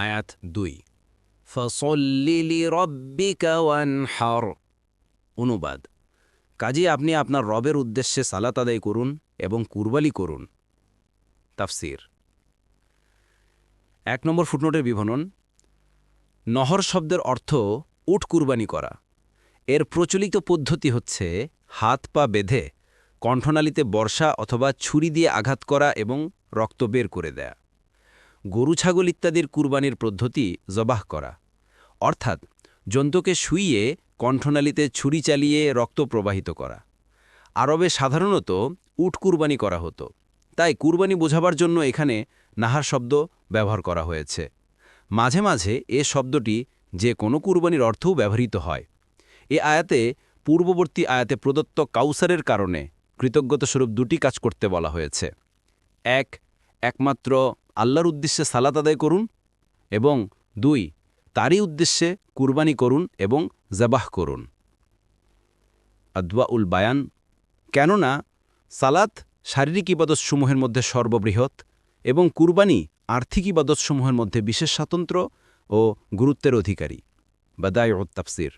আয়াত ২ ফসল্লি লিরব্বিকা ওয়ানহার। অনুবাদ: কাজেই আপনি আপনার রবের উদ্দেশ্যে সালাত আদায় করুন এবং কুরবানি করুন। তাফসীর। ১ নম্বর ফুটনোটের বিবরণ। নহর শব্দের অর্থ উট কুরবানি করা। এর প্রচলিত পদ্ধতি হচ্ছে হাত পা বেঁধে কণ্ঠনালীতে বর্ষা অথবা ছুরি দিয়ে আঘাত করা এবং রক্ত বের করে দেয়া। গরু ছাগল ইত্যাদির কুরবানির পদ্ধতি জবাহ করা, অর্থাৎ জন্তুকে শুইয়ে কণ্ঠনালীতে ছুরি চালিয়ে রক্ত প্রবাহিত করা। আরবে সাধারণত উট কুরবানি করা হতো, তাই কুরবানি বোঝাবার জন্য এখানে নাহার শব্দ ব্যবহার করা হয়েছে। মাঝে মাঝে এ শব্দটি যে কোনো কুরবানির অর্থও ব্যবহৃত হয়। এ আয়াতে পূর্ববর্তী আয়াতে প্রদত্ত কাউসারের কারণে কৃতজ্ঞতাস্বরূপ দুটি কাজ করতে বলা হয়েছে। একমাত্র আল্লাহর উদ্দেশ্যে সালাত আদায় করুন, এবং ২ তারই উদ্দেশ্যে কুরবানি করুন এবং জবাহ করুন। আদওয়াউল বায়ান। কেননা সালাত শারীরিক ইবাদতসমূহের মধ্যে সর্ববৃহৎ এবং কুরবানি আর্থিক ইবাদতসমূহের মধ্যে বিশেষ স্বাতন্ত্র্য ও গুরুত্বের অধিকারী। বাদায়ুত তাফসীর।